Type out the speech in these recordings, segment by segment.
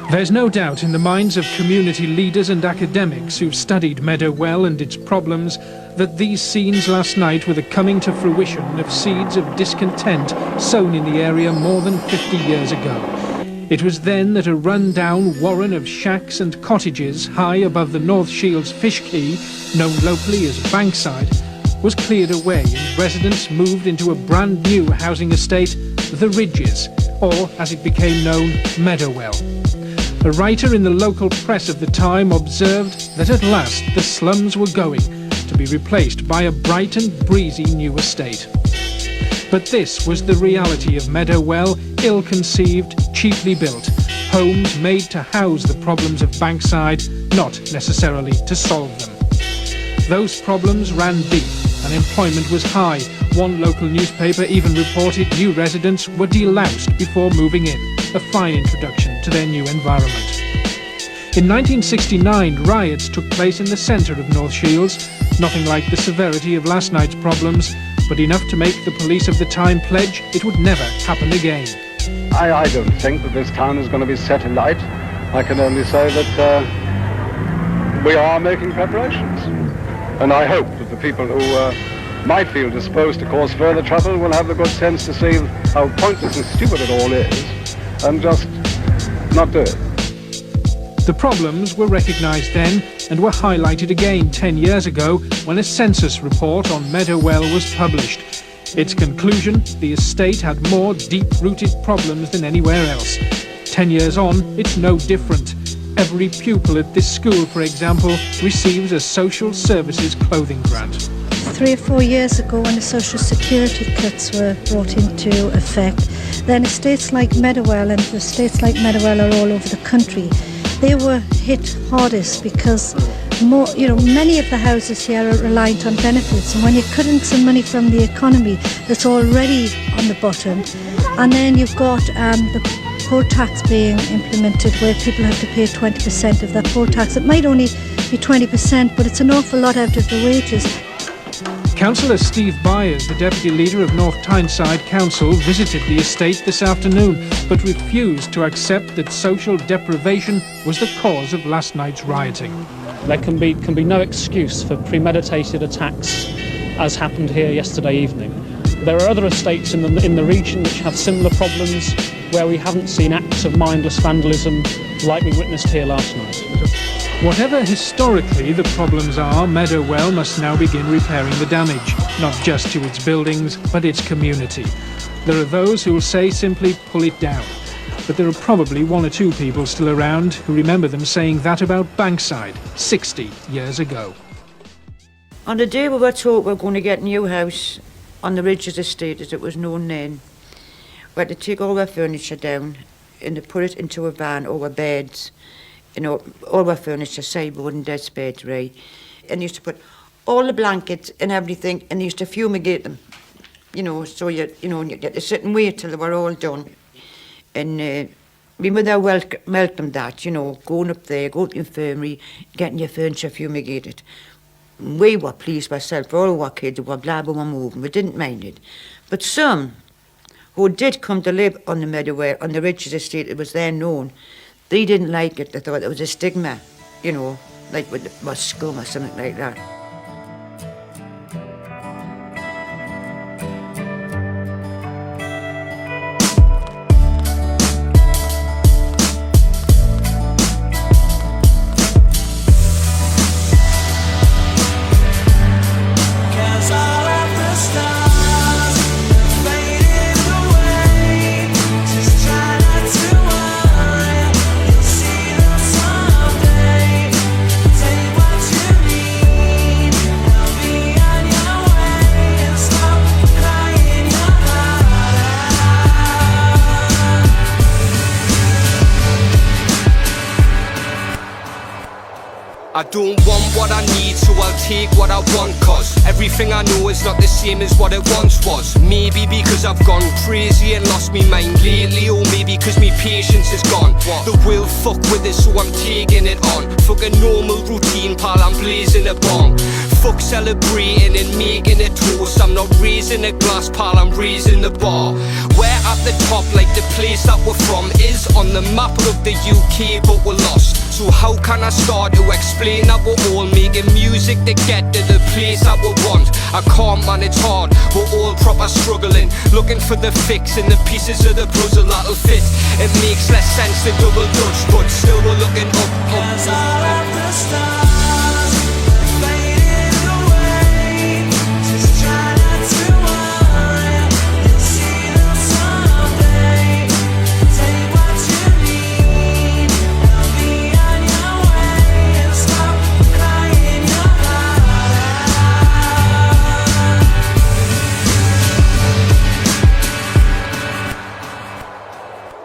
There's no doubt in the minds of community leaders and academics who've studied Meadowell and its problems that these scenes last night were the coming to fruition of seeds of discontent sown in the area more than 50 years ago. It was then that a run-down warren of shacks and cottages high above the North Shields fish quay, known locally as Bankside, was cleared away and residents moved into a brand new housing estate, the Ridges, or as it became known, Meadowell. A writer in the local press of the time observed that at last the slums were going, to be replaced by a bright and breezy new estate. But this was the reality of Meadowell, ill-conceived, cheaply built, homes made to house the problems of Bankside, not necessarily to solve them. Those problems ran deep, unemployment was high. One local newspaper even reported new residents were deloused before moving in, a fine introduction to their new environment. In 1969, riots took place in the centre of North Shields, nothing like the severity of last night's problems, but enough to make the police of the time pledge it would never happen again. I don't think that this town is going to be set alight. I can only say that we are making preparations. And I hope that the people who might feel disposed to cause further trouble will have the good sense to see how pointless and stupid it all is and just not do it. The problems were recognised then and were highlighted again 10 years ago when a census report on Meadowell was published. Its conclusion, the estate had more deep-rooted problems than anywhere else. 10 years on, it's no different. Every pupil at this school, for example, receives a social services clothing grant. 3 or 4 years ago, when the social security cuts were brought into effect, then estates like Meadowell, and estates like Meadowell are all over the country, they were hit hardest because many of the houses here are reliant on benefits, and when you're cutting some money from the economy that's already on the bottom, and then you've got the poll tax being implemented where people have to pay 20% of that poll tax. It might only be 20%, but it's an awful lot out of the wages. Councillor Steve Byers, the Deputy Leader of North Tyneside Council, visited the estate this afternoon, but refused to accept that social deprivation was the cause of last night's rioting. There can be no excuse for premeditated attacks, as happened here yesterday evening. There are other estates in the region which have similar problems, where we haven't seen acts of mindless vandalism like we witnessed here last night. Whatever historically the problems are, Meadowell must now begin repairing the damage, not just to its buildings, but its community. There are those who will say simply pull it down, but there are probably 1 or 2 people still around who remember them saying that about Bankside 60 years ago. On the day we were told we were going to get a new house on the Ridges estate, as it was known then, we had to take all our furniture down and to put it into a van over beds, all our furniture, sideboard and desk beds, right? And used to put all the blankets and everything, and used to fumigate them, so you get to sit and wait till they were all done. And we mother welcomed that, going up there, going to the infirmary, getting your furniture fumigated. We were pleased ourselves, all our kids were glad we were moving, we didn't mind it. But some who did come to live on the Meadowell, on the Ridges estate, it was then known, they didn't like it. They thought it was a stigma, like with was scum or something like that. I don't want what I need, so I'll take what I want, cause everything I know is not the same as what it once was. Maybe because I've gone crazy and lost me mind lately, or maybe cause me patience is gone. The will fuck with it, so I'm taking it on. Fuck a normal routine, pal, I'm blazing a bong. Fuck celebrating and making a toast. I'm not raising a glass, pal, I'm raising the bar. We're at the top like the place that we're from is on the map of the UK, but we're lost. So how can I start to explain that we're all making music to get to the place that we want? I can't, man, it's hard, we're all proper struggling, looking for the fix and the pieces of the puzzle that'll fit. It makes less sense to double dutch, but still we're looking up. Cause all of the stars fading away. Just try not to worry, you'll see them someday. Take what you need, they'll be on your way. And stop crying your heart out.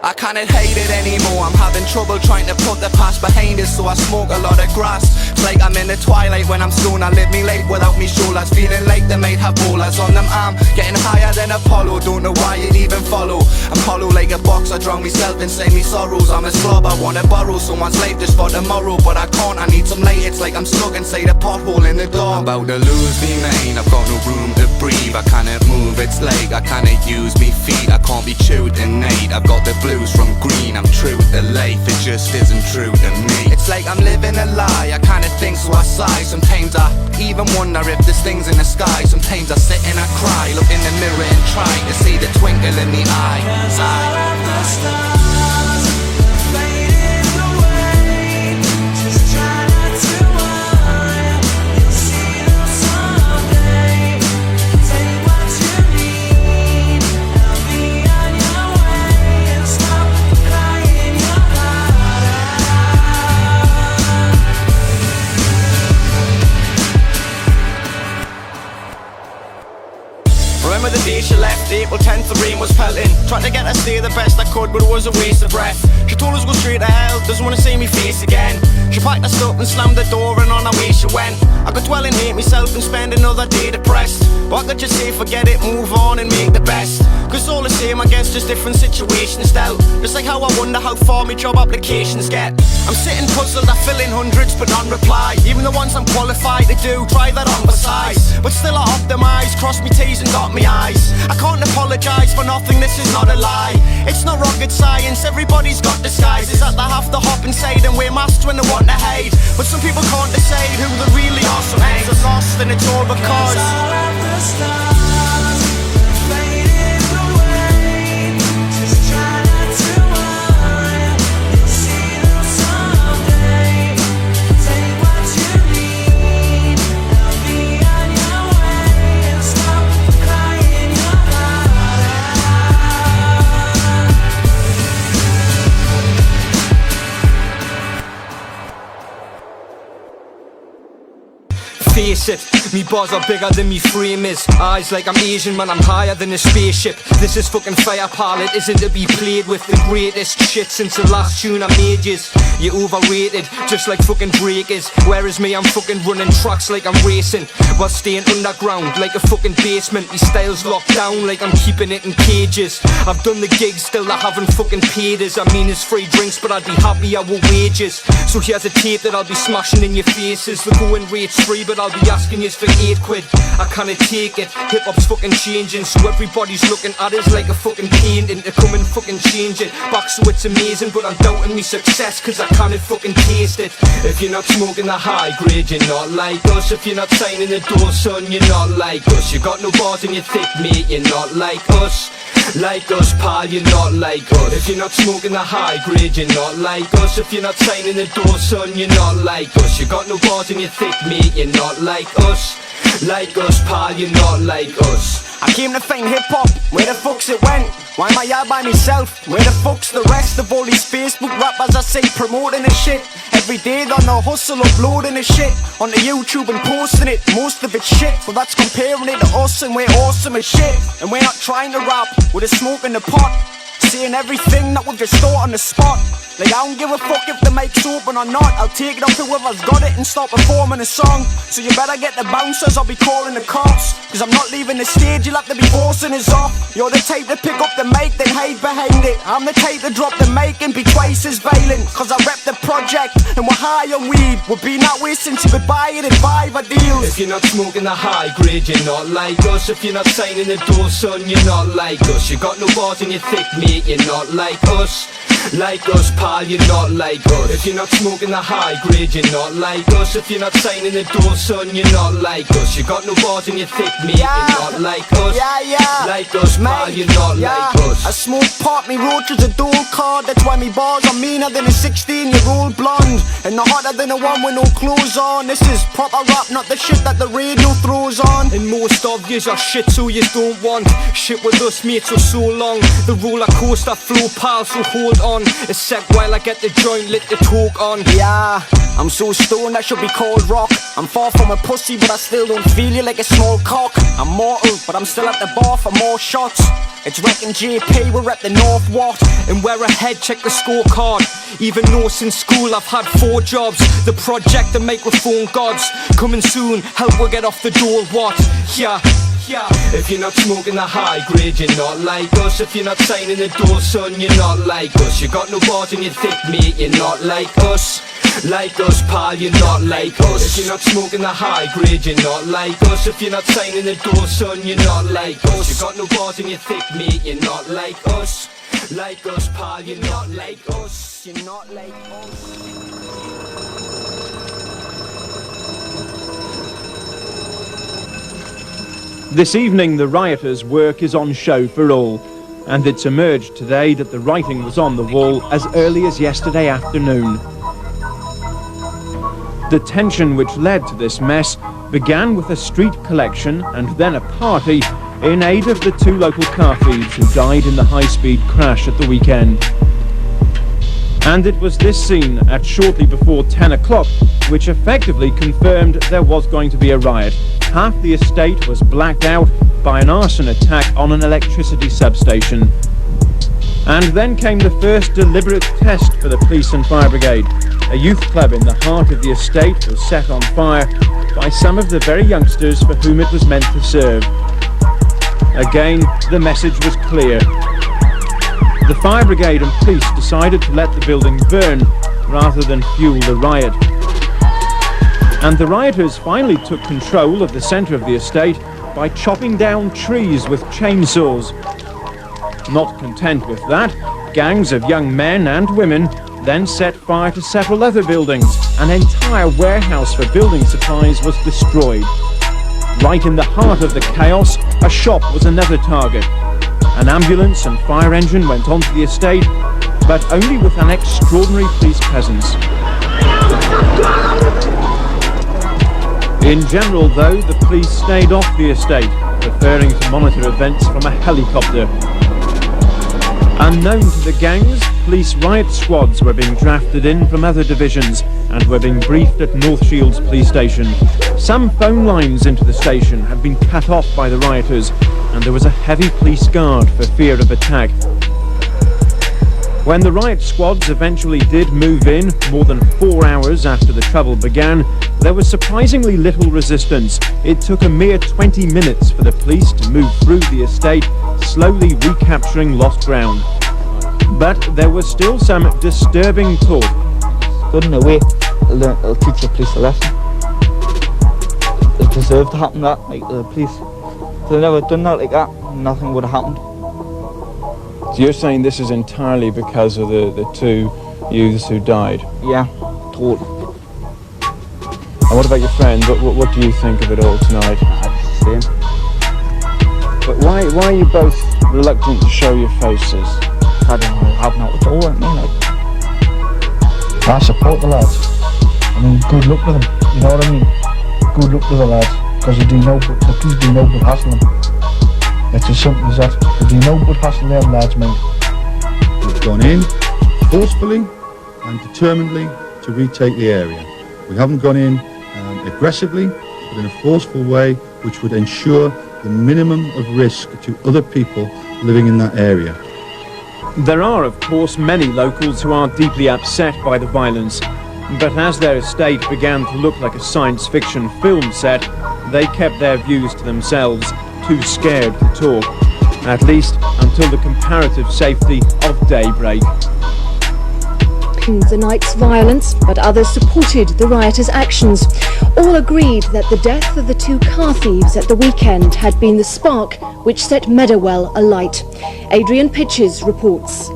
I can't hate it anymore, I'm having trouble trying to put the past behind us, so I smoke a lot of grass. It's like I'm in the twilight when I'm stoned, I live me life without me shoulders, feeling like they might have boulders on them. I'm getting higher than Apollo, don't know why you'd even follow. I'm hollow like a box, I drown myself inside me sorrows. I'm a slob, I wanna borrow someone's life just for tomorrow, but I can't, I need some light. It's like I'm stuck inside a pothole in the door. I'm about to lose me mind, I've got no room to breathe. I cannot move, it's like I cannot use me feet. I can't be chewed tonight, I've got the blues from green. I'm true to life, it just isn't true to me. It's like I'm living a lie, I kinda think so I sigh. Sometimes I even wonder if there's things in the sky. Sometimes I sit and I cry, look in the mirror and try to see the twinkle in the eye. Cause all of the stars fading away. Just try not to worry, you'll see them someday. Take what you need, they'll be on your way. And stop crying your heart out. Remember the day she left, April 10th, the rain was pelting. Tried to get her to stay the best I could, but it was a waste of breath. She told us go straight to hell, doesn't wanna see me face again. She packed her stuff and slammed the door, and on her way she went. I could dwell and hate myself and spend another day depressed. What could you say, forget it, move on and make the best. Cause all the same, I guess, just different situations still. Just like how I wonder how far my job applications get. I'm sitting puzzled, I fill in hundreds but non-reply. Even the ones I'm qualified to do, try that on for size. But still I optimise, cross me T's and dot me I's. I can't apologise for nothing, this is not a lie. It's not rocket science, everybody's got disguises that they have to hop inside and wear masks when they want to hide. But some people can't decide who they really are, some hands are lost and it's all because all of the stars fading away. Just try not to worry, you'll see them someday. Take what you need, they'll be on your way. And stop crying your heart out. Face it, me bars are bigger than me frame is. Eyes like I'm Asian, man, I'm higher than a spaceship. This is fucking fire, pal, it isn't to be played with. The greatest shit since the last tune I made is. You're overrated, just like fucking breakers. Whereas me, I'm fucking running tracks like I'm racing, while staying underground like a fucking basement. Me style's locked down like I'm keeping it in cages. I've done the gigs, still I haven't fucking paid us. I mean it's free drinks, but I'd be happy I were wages. So here's a tape that I'll be smashing in your faces. The going rate's free, but I'll be asking you for 8 quid. I can't take it, hip hop's fucking changing, so everybody's looking at us like a fucking painting to come and fucking change it back, so it's amazing, but I'm doubting me success cause I can't fucking taste it. If you're not smoking the high grade, you're not like us. If you're not signing the door, son, you're not like us. You got no bars in your thick, mate, you're not like us. Like us, pal, you're not like us. If you're not smoking the high grade, you're not like us. If you're not signing the door, son, you're not like us. You got no bars in your thick, mate, you're not like us. Like us, pal, you're not like us. I came to find hip-hop, where the fuck's it went? Why am I here by myself? Where the fuck's the rest of all these Facebook rappers I say promoting this shit? Every day on the hustle uploading this shit onto YouTube and posting it, most of it's shit. Well that's comparing it to us and we're awesome as shit. And we're not trying to rap, we're just smoking the pot. saying everything that we've just thought on the spot. Like I don't give a fuck if the mic's open or not. I'll take it up to whoever's got it and start performing a song. So you better get the bouncers, I'll be calling the cops. Cause I'm not leaving the stage, you'll have to be forcing us off. You're the type to pick up the mic, then hide behind it. I'm the type to drop the mic and be twice as violent. Cause I rep the ProJekt and we're high on weed. We've been that way since you could buy it in 5 deals. If you're not smoking the high grade, you're not like us. If you're not signing the door, son, you're not like us. You got no bars in your thick, mate, you're not like us. Like us, pal, you're not like us. If you're not smoking the high grade, you're not like us. If you're not signing the door, son, you're not like us. You got no bars in your thick, mate, you're not like us. Like us, pal, you're not like us. I smoke pot, me roach is a dual card. That's why me bars are meaner than a 16-year-old blonde. And the hotter than a one with no clothes on. This is proper rap, not the shit that the radio throws on. And most of yous are shit, so you don't want shit with us, mate, for so long. The roller coaster flow, pal, so hold on a sec while I get the joint lit, the talk on. Yeah, I'm so stoned I should be called rock. I'm far from a pussy, but I still don't feel you like a small cock. I'm mortal, but I'm still at the bar for more shots. It's Wreck and JP, we're at the North Watt. And we're ahead, check the scorecard. Even though since school I've had 4 jobs. The ProJekt, the microphone gods. Coming soon, help we'll get off the door, what? Yeah. If you're not smoking the high grade, you're not like us. If you're not signing the door, son, you're not like us. You got no bars in your thick, mate, you're not like us. Like us, pal, you're not like us. If you're not smoking the high grade, you're not like us. If you're not signing the door, son, you're not like us. You got no bars in your thick, mate, you're not like us. Like us, pal, you're not like us. You're not like us. This evening, the rioters' work is on show for all, and it's emerged today that the writing was on the wall as early as yesterday afternoon. The tension which led to this mess began with a street collection and then a party in aid of the 2 local car thieves who died in the high-speed crash at the weekend. And it was this scene at shortly before 10 o'clock which effectively confirmed there was going to be a riot. Half the estate was blacked out by an arson attack on an electricity substation. And then came the first deliberate test for the police and fire brigade. A youth club in the heart of the estate was set on fire by some of the very youngsters for whom it was meant to serve. Again, the message was clear. The fire brigade and police decided to let the building burn rather than fuel the riot. And the rioters finally took control of the centre of the estate by chopping down trees with chainsaws. Not content with that, gangs of young men and women then set fire to several other buildings. An entire warehouse for building supplies was destroyed. Right in the heart of the chaos, a shop was another target. An ambulance and fire engine went onto the estate, but only with an extraordinary police presence. In general, though, the police stayed off the estate, preferring to monitor events from a helicopter. Unknown to the gangs, police riot squads were being drafted in from other divisions and were being briefed at North Shields police station. Some phone lines into the station had been cut off by the rioters, and there was a heavy police guard for fear of attack. When the riot squads eventually did move in, more than 4 hours after the trouble began, there was surprisingly little resistance. It took a mere 20 minutes for the police to move through the estate, slowly recapturing lost ground. But there was still some disturbing talk. Good in a way, it'll teach the police a lesson. It deserved to happen that, like the police. If they never done that like that, nothing would have happened. So you're saying this is entirely because of the 2 youths who died? Yeah, totally. And what about your friend? What do you think of it all tonight? It's the same. But why are you both reluctant to show your faces? I don't know, having out with all, I mean, like. I support the lads. I mean, good luck to them, you know what I mean? Good luck to the lads, because the police do no good hassling them. It's as simple as that. They do no good hassling them lads, mate. We've gone in forcefully and determinedly to retake the area. We haven't gone in aggressively, but in a forceful way which would ensure the minimum of risk to other people living in that area. There are, of course, many locals who are deeply upset by the violence, but as their estate began to look like a science fiction film set, they kept their views to themselves, too scared to talk, at least until the comparative safety of daybreak. The night's violence, but others supported the rioters' actions. All agreed that the death of the two car thieves at the weekend had been the spark which set Meadowell alight. Adrian Pitches reports.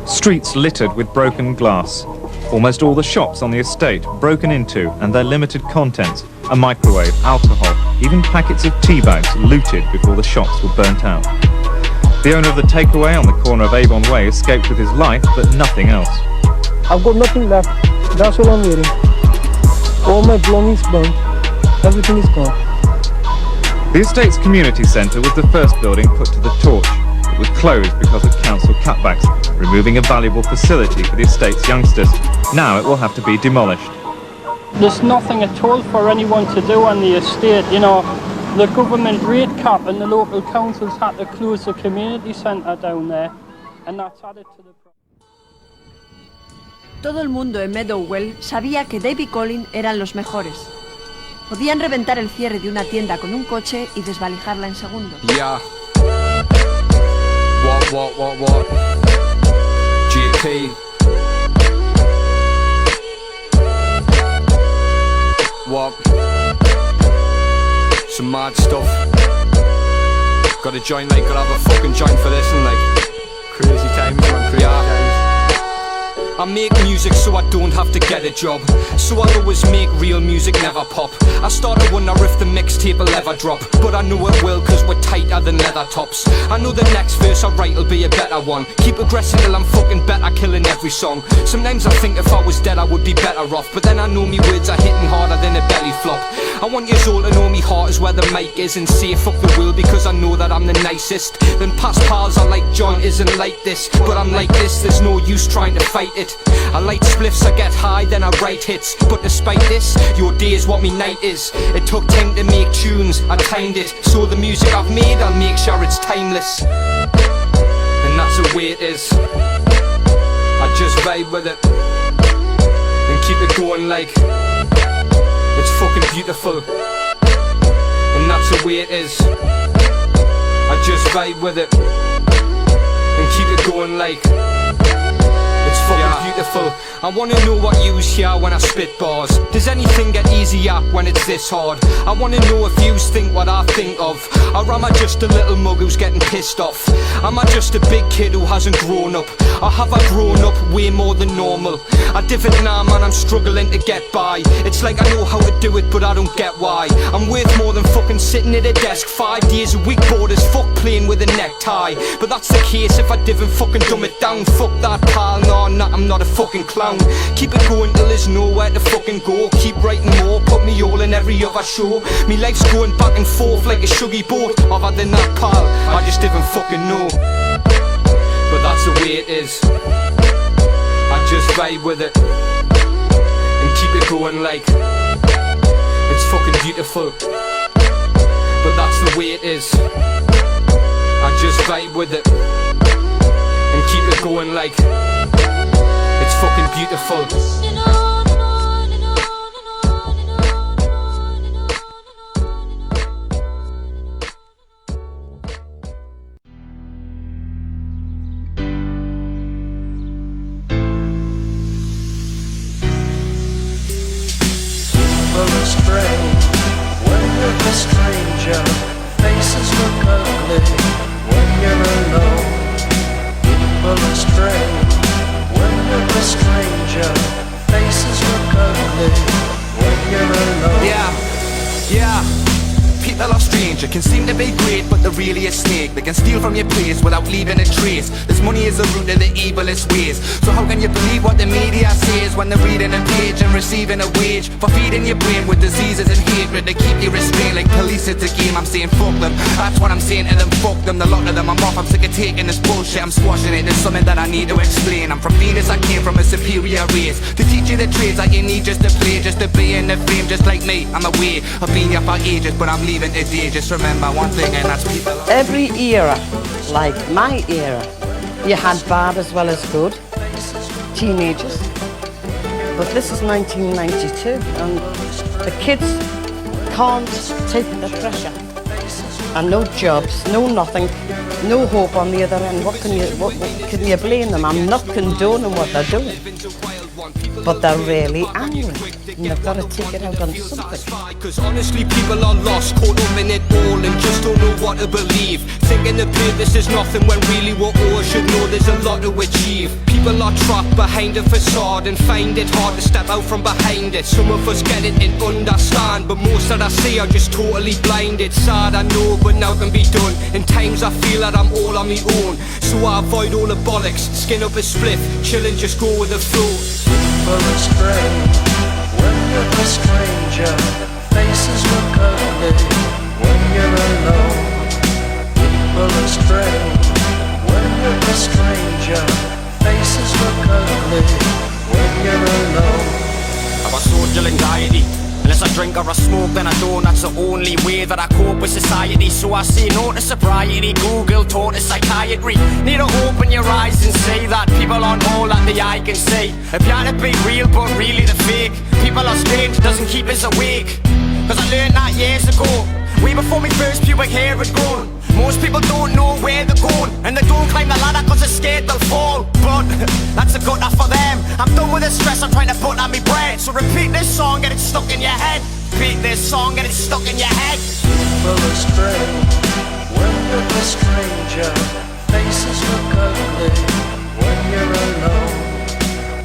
Streets littered with broken glass. Almost all the shops on the estate broken into and their limited contents, a microwave, alcohol, even packets of tea bags looted before the shops were burnt out. The owner of the takeaway on the corner of Avon Way escaped with his life, but nothing else. I've got nothing left. That's all I'm wearing. All my belongings burnt. Everything is gone. The estate's community centre was the first building put to the torch. It was closed because of council cutbacks, removing a valuable facility for the estate's youngsters. Now it will have to be demolished. There's nothing at all for anyone to do on the estate, you know. The government rate cap and the local councils had to close the community centre down there, and that's added to the problem. Todo el mundo en Meadowell sabía que Dave y Colin eran los mejores. Podían reventar el cierre de una tienda con un coche y desvalijarla en segundos. Yeah. What? GP. What? Some mad stuff. Got a joint, like, gotta have a fucking joint for this and like crazy times, man, crazy times. I make music so I don't have to get a job, so I'll always make real music, never pop. I start to wonder if the mixtape will ever drop, but I know it will cause we're tighter than leather tops. I know the next verse I write will be a better one. Keep progressing till I'm fucking better, killing every song. Sometimes I think if I was dead I would be better off, but then I know me words are hitting harder than a belly flop. I want you all to know me heart is where the mic is, and say fuck the world because I know that I'm the nicest. Then past pals are like John isn't like this, but I'm like this, there's no use trying to fight it. I light spliffs, I get high, then I write hits, but despite this, your day is what me night is. It took time to make tunes, I timed it, so the music I've made, I'll make sure it's timeless. And that's the way it is. I just vibe with it and keep it going like it's fucking beautiful. And that's the way it is. I just vibe with it and keep it going like it's fucking beautiful. I wanna know what yous hear when I spit bars. Does anything get easier when it's this hard? I wanna know if yous think what I think of, or am I just a little mug who's getting pissed off? Am I just a big kid who hasn't grown up? Or have I grown up way more than normal? I divot now, man, I'm struggling to get by. It's like I know how to do it, but I don't get why. I'm worth more than fucking sitting at a desk 5 days a week, bored as fuck playing with a necktie. But that's the case if I didn't fucking dumb it down. Fuck that pal, no, I'm not a fucking clown. Keep it going till there's nowhere to fucking go. Keep writing more, put me all in every other show. Me life's going back and forth like a suggy boat. Other than that pal, I just didn't fucking know. But that's the way it is. I just vibe with it and keep it going like it's fucking beautiful. But that's the way it is. I just vibe with it and keep it going like it's fucking beautiful. Strange when you're a stranger, faces look ugly when you're alone. People are strange when you're a stranger, faces look ugly when you're alone. Yeah. People are strange, they can seem to be great, but they're really a snake. They can steal from your place without leaving a trace. This money is the root of the evilest ways. So how can you believe what the media says when they're reading a page and receiving a wage for feeding your brain with diseases and hatred to keep you restrained like police? It's a game, I'm saying fuck them. That's what I'm saying to them, fuck them. The lot of them, I'm off, I'm sick of taking this bullshit. I'm squashing it, there's something that I need to explain. I'm from Venus, I came from a superior race. To teach you the trades that you need just to play, just to be in the fame, just like me. I'm away, I've been here for ages, but I'm leaving today. Just remember one thing, and that's people. Every era, like my era, You had bad as well as good teenagers. But this is 1992 and the kids can't take the pressure. And no jobs, no nothing, no hope on the other end. What can you blame them? I'm not condoning what they're doing. But they're really angry and they've got to take it out on something. Cause honestly people are lost, caught up in it all and just don't know what to believe. Thinking the purpose is nothing when really what all should know there's a lot to achieve. People are trapped behind a facade and find it hard to step out from behind it. Some of us get it and understand, but most that I see are just totally blinded. Sad I know, but now can be done. In times I feel that I'm all on my own, so I avoid all the bollocks, skin up a split, chill and just go with the flow. People are strange when you're a stranger. Faces look ugly when you're alone. People are strange when you're a stranger. Faces look ugly when you're alone. I've got social anxiety. Unless I drink or I smoke, then I don't. That's the only way that I cope with society. So I say no to sobriety. Google taught to psychiatry. Need to open your eyes and see that people aren't all that the eye can see. If you had to be real but really the fake, people are strange, doesn't keep us awake. Cause I learned that years ago, way before my first pubic hair had grown. Most people don't know where they're going, and they don't climb the ladder cause they're scared they'll fall. But that's a good enough for them. I'm done with the stress I'm trying to put on me bread. So repeat this song, get it stuck in your head. Repeat this song, get it stuck in your head. People are strange when you're a stranger. Faces look ugly when you're alone.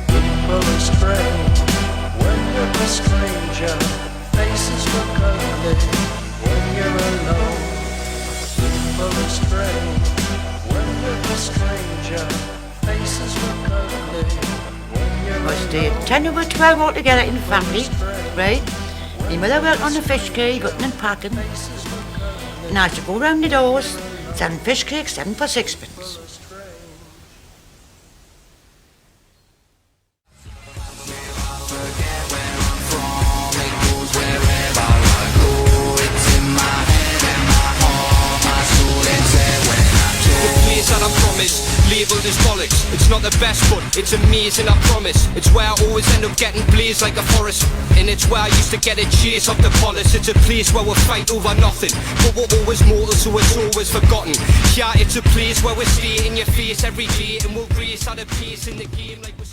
People are strange when you're a stranger. Faces look ugly when you're alone. People are strange when you're a stranger. Faces look ugly when you're alone. Was 10 over 12 all together in the family, right? My mother worked on the fish quay, gutting and packing. And I used to go round the doors, selling fish cakes, 7 for 6pence. Labelled as bollocks, it's not the best but it's amazing I promise. It's where I always end up getting blazed like a forest, and it's where I used to get a chase off the polish. It's a place where we'll fight over nothing, but we're always mortal so it's always forgotten. Yeah, it's a place where we stay in your face every day and we'll race at a pace in the game like we're